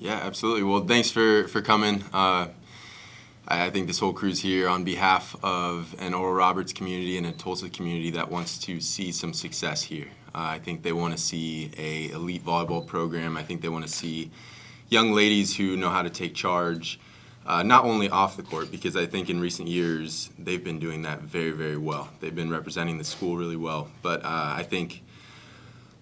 Yeah, absolutely. Well, thanks for coming. I think this whole crew's here on behalf of an Oral Roberts community and a Tulsa community that wants to see some success here. I think they want to see a elite volleyball program. I think they want to see young ladies who know how to take charge, not only off the court, because I think in recent years they've been doing that very, very well. They've been representing the school really well. But I think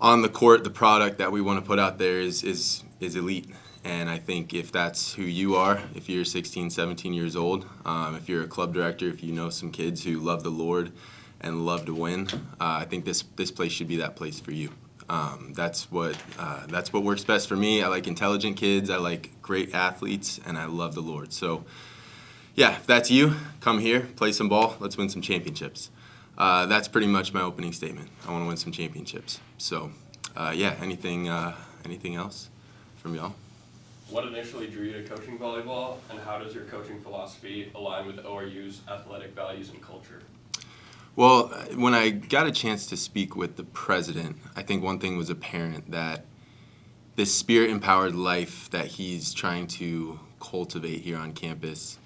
on the court, the product that we want to put out there is elite. And I think if that's who you are, if you're 16, 17 years old, if you're a club director, if you know some kids who love the Lord and love to win, I think this place should be that place for you. That's what works best for me. I like intelligent kids, I like great athletes, and I love the Lord. So, yeah, if that's you, come here, play some ball, let's win some championships. That's pretty much my opening statement. I want to win some championships. So, yeah, anything else from y'all? What initially drew you to coaching volleyball, and how does your coaching philosophy align with ORU's athletic values and culture? Well, when I got a chance to speak with the president, I think one thing was apparent, that this spirit-empowered life that he's trying to cultivate here on campus,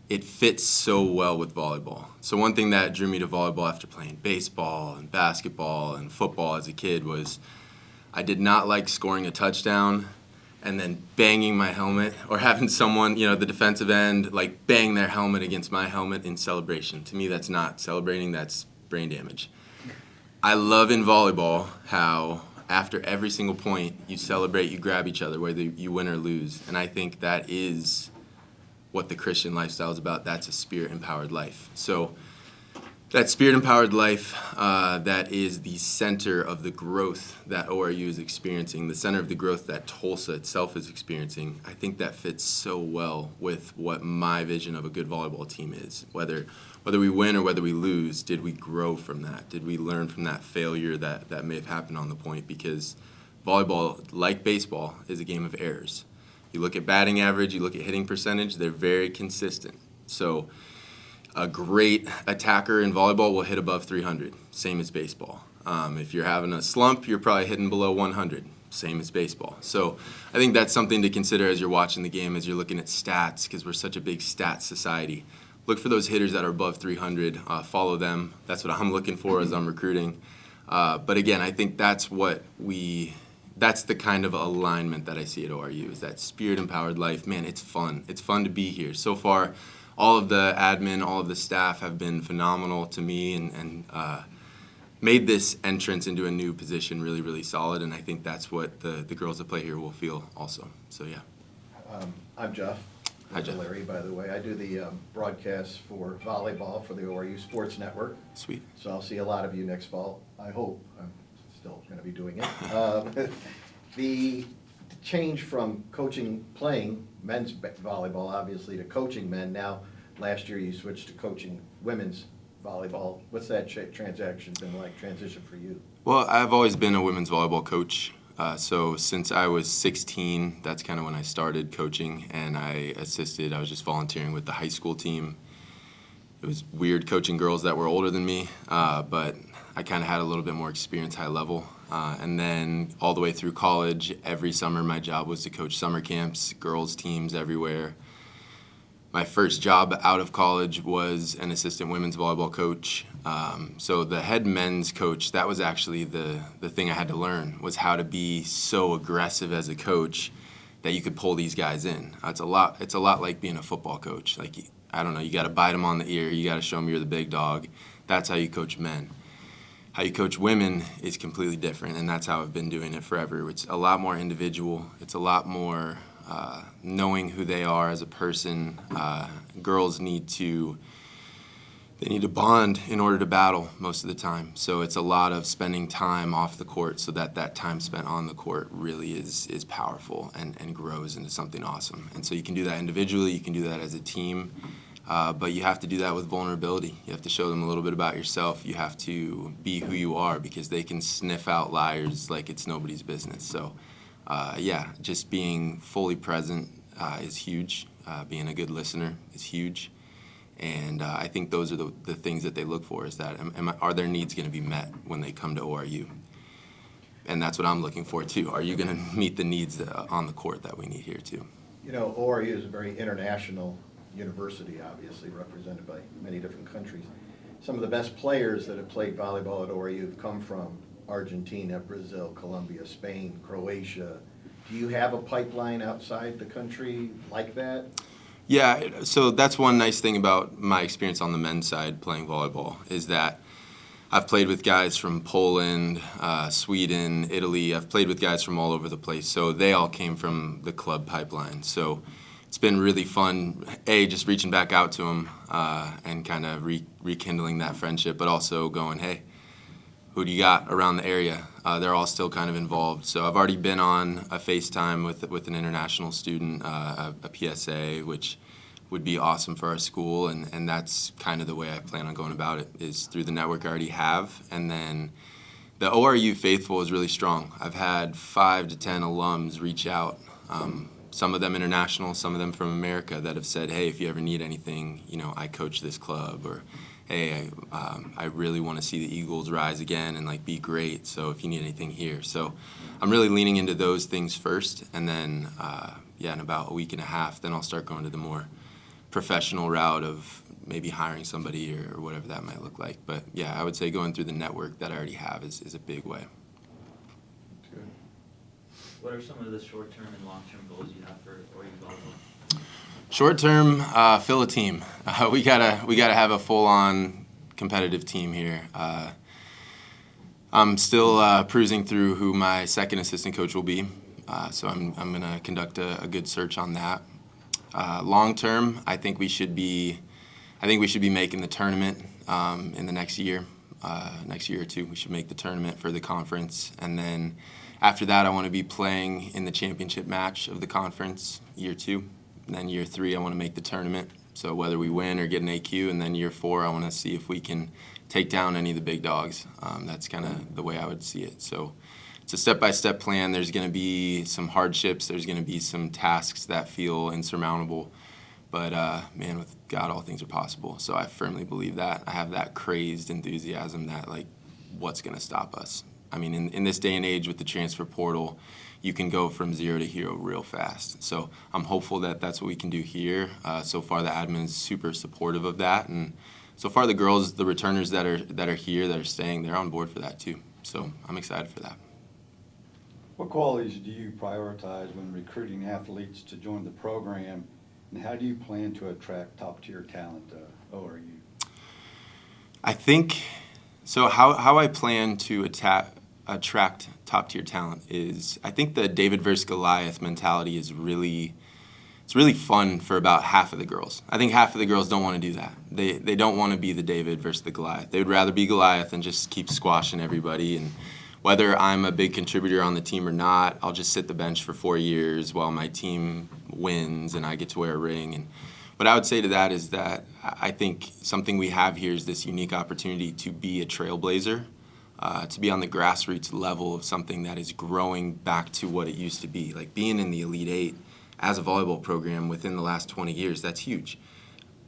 it fits so well with volleyball. So one thing that drew me to volleyball after playing baseball and basketball and football as a kid was I did not like scoring a touchdown and then banging my helmet, or having someone, the defensive end, like bang their helmet against my helmet in celebration. To me, that's not celebrating, that's brain damage. I love in volleyball how after every single point you celebrate, you grab each other, whether you win or lose. And I think that is what the Christian lifestyle is about. That's a spirit-empowered life. So that spirit-empowered life, that is the center of the growth that ORU is experiencing, the center of the growth that Tulsa itself is experiencing. I think that fits so well with what my vision of a good volleyball team is. Whether we win or whether we lose, did we grow from that? Did we learn from that failure that may have happened on the point? Because volleyball, like baseball, is a game of errors. You look at batting average, you look at hitting percentage, they're very consistent. So a great attacker in volleyball will hit above 300, same as baseball. If you're having a slump, you're probably hitting below 100, same as baseball. So I think that's something to consider as you're watching the game, as you're looking at stats, because we're such a big stats society. Look for those hitters that are above 300, follow them. That's what I'm looking for as I'm recruiting. But again, I think that's the kind of alignment that I see at ORU, is that spirit-empowered life. Man, it's fun. It's fun to be here. So far, all of the admin, all of the staff have been phenomenal to me and made this entrance into a new position really, really solid. And I think that's what the girls that play here will feel also. So, yeah. I'm Jeff. Hi, Jeff. Larry, by the way. I do the broadcast for volleyball for the ORU Sports Network. Sweet. So I'll see a lot of you next fall. I hope. I'm still going to be doing it. The change from playing men's volleyball, obviously, to coaching men. Now, last year you switched to coaching women's volleyball. What's that transition been like for you? Well, I've always been a women's volleyball coach. So since I was 16, that's kind of when I started coaching, and I was just volunteering with the high school team. It was weird coaching girls that were older than me, but I kind of had a little bit more experience high level. And then all the way through college, every summer my job was to coach summer camps, girls teams everywhere. My first job out of college was an assistant women's volleyball coach. So the head men's coach, that was actually the thing I had to learn, was how to be so aggressive as a coach that you could pull these guys in. It's a lot like being a football coach. Like, I don't know, you got to bite them on the ear, you got to show them you're the big dog. That's how you coach men. How you coach women is completely different, and that's how I've been doing it forever. It's a lot more individual. It's a lot more knowing who they are as a person. Girls need to bond in order to battle most of the time. So it's a lot of spending time off the court so that time spent on the court really is powerful and grows into something awesome. And so you can do that individually, you can do that as a team, but you have to do that with vulnerability. You have to show them a little bit about yourself. You have to be who you are, because they can sniff out liars like it's nobody's business. So just being fully present is huge. Being a good listener is huge. And I think those are the things that they look for, is that are their needs going to be met when they come to ORU? And that's what I'm looking for too. Are you going to meet the needs on the court that we need here too? You know, ORU is a very international university, obviously represented by many different countries. Some of the best players that have played volleyball at ORU have come from Argentina, Brazil, Colombia, Spain, Croatia. Do you have a pipeline outside the country like that? Yeah, so that's one nice thing about my experience on the men's side playing volleyball is that I've played with guys from Poland, Sweden, Italy. I've played with guys from all over the place. So they all came from the club pipeline. So it's been really fun, just reaching back out to them and kind of rekindling that friendship, but also going, hey, who do you got around the area? They're all still kind of involved. So I've already been on a FaceTime with an international student, a PSA, which would be awesome for our school, and that's kind of the way I plan on going about it, is through the network I already have. And then the ORU faithful is really strong. I've had 5 to 10 alums reach out, some of them international, some of them from America, that have said, hey, if you ever need anything, I coach this club, or hey, I really want to see the Eagles rise again and like be great, so if you need anything here. So I'm really leaning into those things first, and then in about a week and a half, then I'll start going to the more professional route of maybe hiring somebody or whatever that might look like. But yeah, I would say going through the network that I already have is a big way. Good. What are some of the short-term and long-term goals you have for ORU volleyball? Short term, fill a team. We gotta have a full-on competitive team here. I'm still cruising through who my second assistant coach will be, so I'm gonna conduct a good search on that. Long term, I think we should be making the tournament in the next year or two. We should make the tournament for the conference, and then after that, I want to be playing in the championship match of the conference year 2. And then year 3, I want to make the tournament. So whether we win or get an AQ, and then year 4, I want to see if we can take down any of the big dogs. That's kind of the way I would see it. So it's a step-by-step plan. There's going to be some hardships. There's going to be some tasks that feel insurmountable. But, man, with God, all things are possible. So I firmly believe that. I have that crazed enthusiasm that, like, what's going to stop us? I mean, in this day and age with the transfer portal, you can go from 0 to hero real fast. So I'm hopeful that that's what we can do here. So far, the admin is super supportive of that. And so far, the girls, the returners that are here, that are staying, they're on board for that too. So I'm excited for that. What qualities do you prioritize when recruiting athletes to join the program, and how do you plan to attract top-tier talent to ORU? I think, so how I plan to attract top-tier talent is, I think the David versus Goliath mentality is really fun for about half of the girls. I think half of the girls don't want to do that. They don't want to be the David versus the Goliath. They would rather be Goliath and just keep squashing everybody. And whether I'm a big contributor on the team or not, I'll just sit the bench for 4 years while my team wins and I get to wear a ring. And what I would say to that is that I think something we have here is this unique opportunity to be a trailblazer, to be on the grassroots level of something that is growing back to what it used to be. Like being in the Elite Eight as a volleyball program within the last 20 years, that's huge.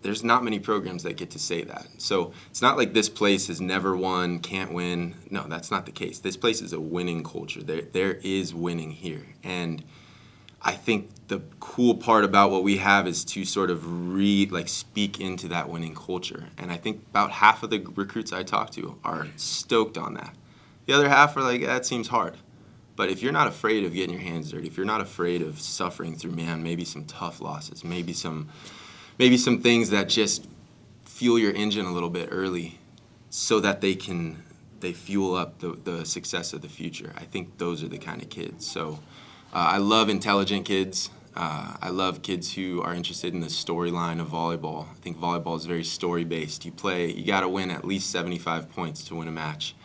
There's not many programs that get to say that. So it's not like this place has never won, can't win. No, that's not the case. This place is a winning culture. There is winning here. And I think the cool part about what we have is to sort of speak into that winning culture. And I think about half of the recruits I talk to are stoked on that. The other half are like, that seems hard. But if you're not afraid of getting your hands dirty, if you're not afraid of suffering through, maybe some tough losses, maybe some things that just fuel your engine a little bit early so that they fuel up the success of the future. I think those are the kind of kids. So I love intelligent kids. I love kids who are interested in the storyline of volleyball. I think volleyball is very story-based. You got to win at least 75 points to win a match.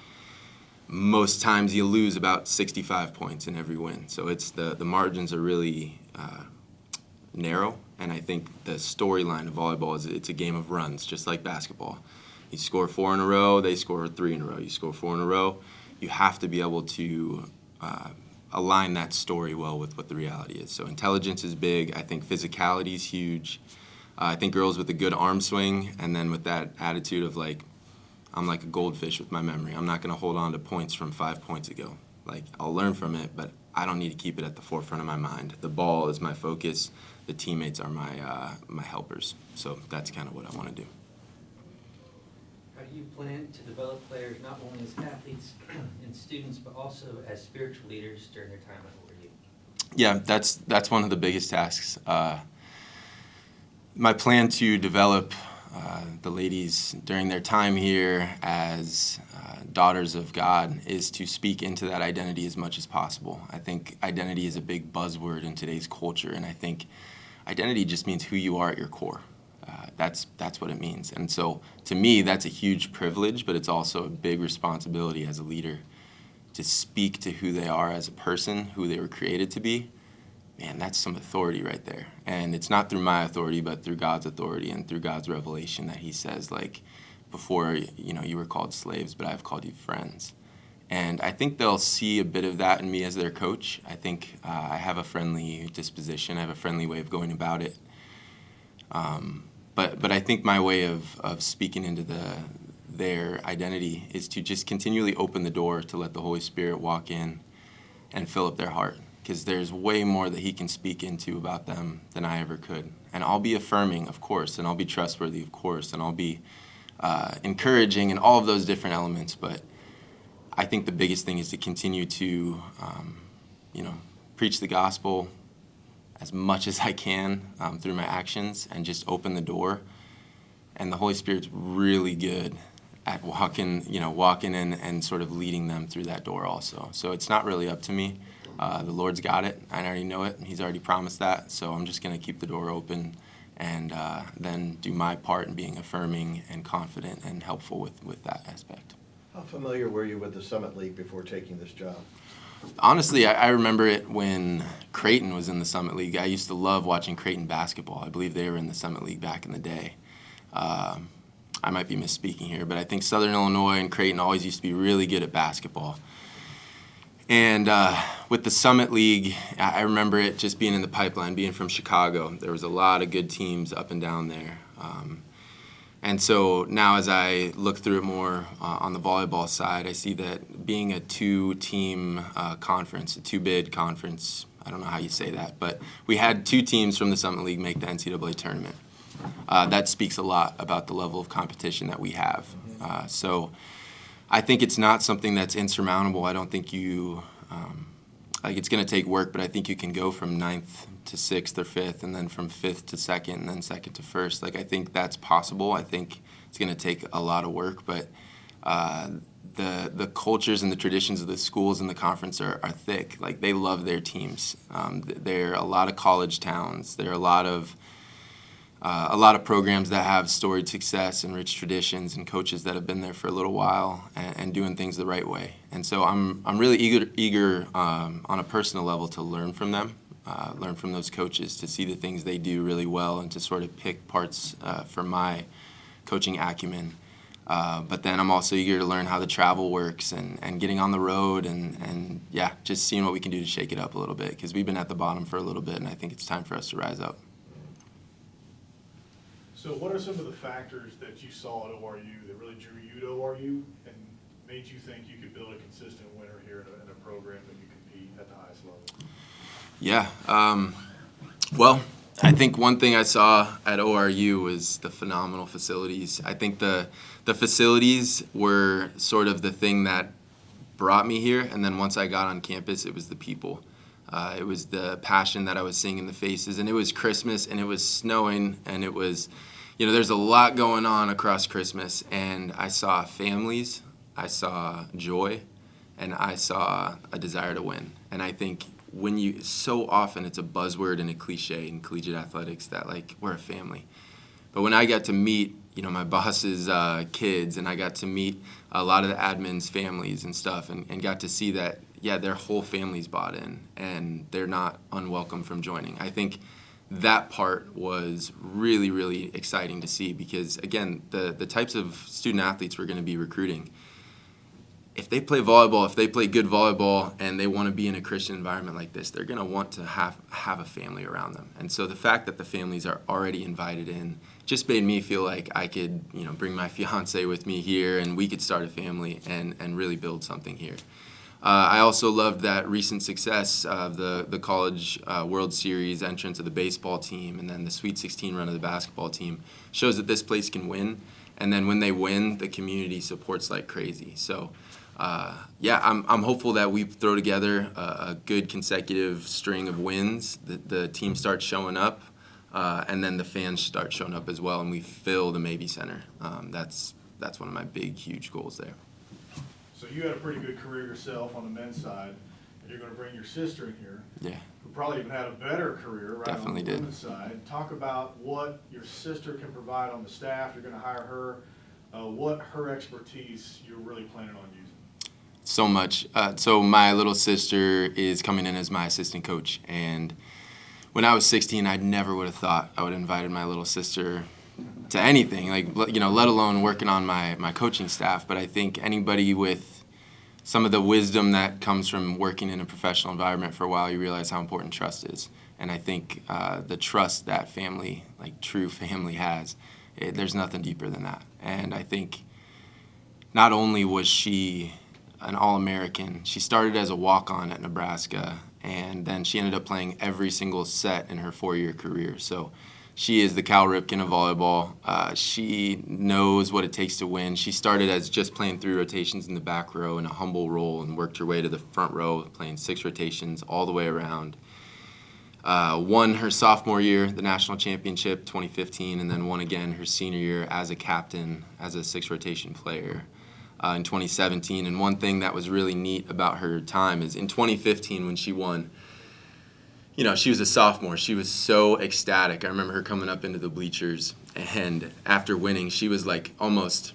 Most times you lose about 65 points in every win. So it's the margins are really narrow, and I think the storyline of volleyball is it's a game of runs, just like basketball. You score 4 in a row, they score 3 in a row. You score 4 in a row. You have to be able to align that story well with what the reality is. So intelligence is big. I think physicality is huge. I think girls with a good arm swing, and then with that attitude of like, I'm like a goldfish with my memory. I'm not going to hold on to points from 5 points ago. Like, I'll learn from it, but I don't need to keep it at the forefront of my mind. The ball is my focus. The teammates are my helpers. So that's kind of what I want to do. How do you plan to develop players not only as athletes and students, but also as spiritual leaders during their time at ORU? Yeah, that's one of the biggest tasks. My plan to develop the ladies during their time here as daughters of God is to speak into that identity as much as possible. I think identity is a big buzzword in today's culture, and I think identity just means who you are at your core. That's what it means. And so to me, that's a huge privilege, but it's also a big responsibility as a leader to speak to who they are as a person, who they were created to be. Man, that's some authority right there. And it's not through my authority, but through God's authority and through God's revelation that he says, like, before, you were called slaves, but I've called you friends. And I think they'll see a bit of that in me as their coach. I think I have a friendly disposition. I have a friendly way of going about it. But I think my way of speaking into their identity is to just continually open the door to let the Holy Spirit walk in and fill up their heart. Because there's way more that he can speak into about them than I ever could. And I'll be affirming, of course, and I'll be trustworthy, of course, and I'll be encouraging and all of those different elements. But I think the biggest thing is to continue to, preach the gospel as much as I can through my actions and just open the door. And the Holy Spirit's really good at walking in and sort of leading them through that door also. So it's not really up to me. The Lord's got it. I already know it. He's already promised that. So I'm just going to keep the door open and then do my part in being affirming and confident and helpful with that aspect. How familiar were you with the Summit League before taking this job? Honestly, I remember it when Creighton was in the Summit League. I used to love watching Creighton basketball. I believe they were in the Summit League back in the day. I might be misspeaking here, but I think Southern Illinois and Creighton always used to be really good at basketball. And with the Summit League, I remember it just being in the pipeline, being from Chicago. There was a lot of good teams up and down there. And so now as I look through it more on the volleyball side, I see that being a two-team conference, a two-bid conference, I don't know how you say that, but we had two teams from the Summit League make the NCAA tournament. That speaks a lot about the level of competition that we have. So I think it's not something that's insurmountable. I don't think it's going to take work, but I think you can go from 9th to 6th or 5th, and then from 5th to 2nd, and then 2nd to 1st. I think that's possible. I think it's going to take a lot of work, but the cultures and the traditions of the schools in the conference are thick. Like, they love their teams. There are a lot of college towns. There are a lot of programs that have storied success and rich traditions and coaches that have been there for a little while and doing things the right way. And so I'm really eager on a personal level to learn from them, learn from those coaches, to see the things they do really well and to sort of pick parts for my coaching acumen. But then I'm also eager to learn how the travel works and getting on the road and just seeing what we can do to shake it up a little bit, because we've been at the bottom for a little bit, and I think it's time for us to rise up. So what are some of the factors that you saw at ORU that really drew you to ORU and made you think you could build a consistent winner here in a program that you compete at the highest level? Yeah. Well, I think one thing I saw at ORU was the phenomenal facilities. I think the facilities were sort of the thing that brought me here, and then once I got on campus, it was the people. It was the passion that I was seeing in the faces, and it was Christmas, and it was snowing, and it was, there's a lot going on across Christmas, and I saw families, I saw joy, and I saw a desire to win. And I think so often it's a buzzword and a cliche in collegiate athletics that, like, we're a family. But when I got to meet, my boss's kids, and I got to meet a lot of the admins' families and stuff, and got to see that, their whole family's bought in, and they're not unwelcome from joining. I think that part was really, really exciting to see because, again, the types of student athletes we're going to be recruiting, if they play volleyball, if they play good volleyball, and they want to be in a Christian environment like this, they're going to want to have a family around them. And so the fact that the families are already invited in just made me feel like I could, bring my fiance with me here, and we could start a family and really build something here. I also loved that recent success of the College World Series entrance of the baseball team, and then the Sweet 16 run of the basketball team shows that this place can win. And then when they win, the community supports like crazy. So, I'm hopeful that we throw together a good consecutive string of wins. The team starts showing up, and then the fans start showing up as well, and we fill the Mabee Center. That's one of my big, huge goals there. So you had a pretty good career yourself on the men's side, and you're going to bring your sister in here. Yeah. Who probably even had a better career, right, Definitely on the did. women's side. Talk about what your sister can provide on the staff. You're going to hire her. What her expertise you're really planning on using. So much. So my little sister is coming in as my assistant coach, and when I was 16, I never would have thought I would have invited my little sister to anything, let alone working on my coaching staff. But I think anybody with some of the wisdom that comes from working in a professional environment for a while, you realize how important trust is. And I think the trust that family, true family, has, there's nothing deeper than that. And I think not only was she an All-American, she started as a walk-on at Nebraska, and then she ended up playing every single set in her 4-year career. So she is the Cal Ripken of volleyball. She knows what it takes to win. She started as just playing 3 rotations in the back row in a humble role and worked her way to the front row, playing 6 rotations all the way around. Won her sophomore year, the national championship, 2015, and then won again her senior year as a captain, as a 6-rotation player in 2017. And one thing that was really neat about her time is in 2015 when she won, she was a sophomore. She was so ecstatic. I remember her coming up into the bleachers, and after winning, she was almost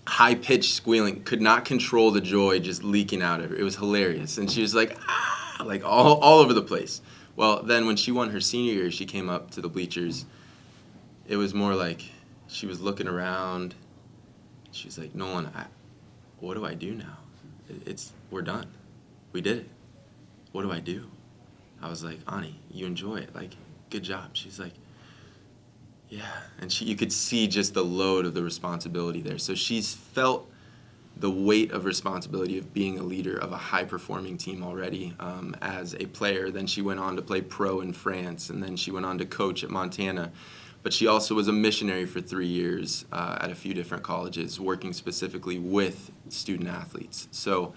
high-pitched squealing, could not control the joy just leaking out of her. It was hilarious. And she was all over the place. Well, then when she won her senior year, she came up to the bleachers. It was more like she was looking around. She was like, Nolan, what do I do now? We're done. We did it. What do I do? I was like, Ani, you enjoy it. Good job. She's like, yeah. And you could see just the load of the responsibility there. So she's felt the weight of responsibility of being a leader of a high-performing team already as a player. Then she went on to play pro in France, and then she went on to coach at Montana. But she also was a missionary for 3 years at a few different colleges, working specifically with student athletes. So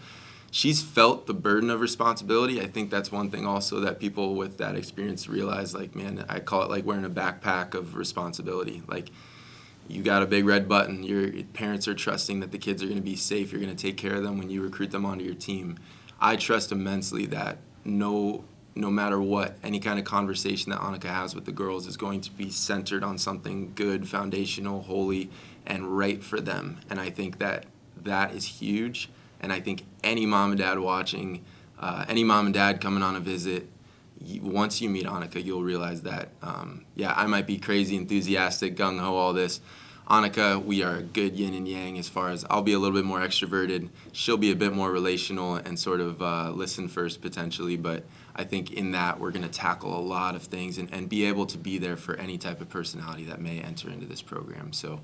she's felt the burden of responsibility. I think that's one thing also that people with that experience realize, man, I call it wearing a backpack of responsibility. You got a big red button. Your parents are trusting that the kids are going to be safe. You're going to take care of them when you recruit them onto your team. I trust immensely that no matter what, any kind of conversation that Annika has with the girls is going to be centered on something good, foundational, holy, and right for them. And I think that is huge. And I think any mom and dad watching, any mom and dad coming on a visit, once you meet Annika, you'll realize that, I might be crazy, enthusiastic, gung-ho, all this. Annika, we are a good yin and yang as far as I'll be a little bit more extroverted. She'll be a bit more relational and sort of listen first potentially. But I think in that we're going to tackle a lot of things and be able to be there for any type of personality that may enter into this program. So,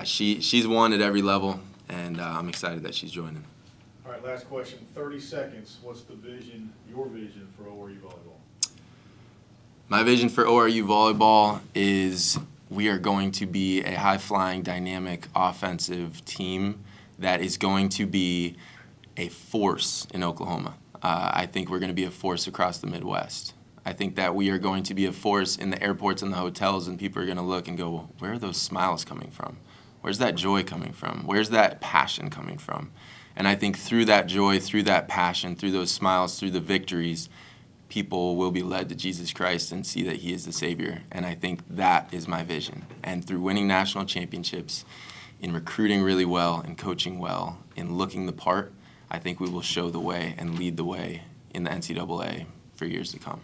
she's won at every level, and I'm excited that she's joining. All right, last question, 30 seconds. What's your vision for ORU volleyball? My vision for ORU volleyball is we are going to be a high-flying, dynamic, offensive team that is going to be a force in Oklahoma. I think we're going to be a force across the Midwest. I think that we are going to be a force in the airports and the hotels, and people are going to look and go, well, where are those smiles coming from? Where's that joy coming from? Where's that passion coming from? And I think through that joy, through that passion, through those smiles, through the victories, people will be led to Jesus Christ and see that he is the Savior. And I think that is my vision. And through winning national championships, in recruiting really well, in coaching well, in looking the part, I think we will show the way and lead the way in the NCAA for years to come.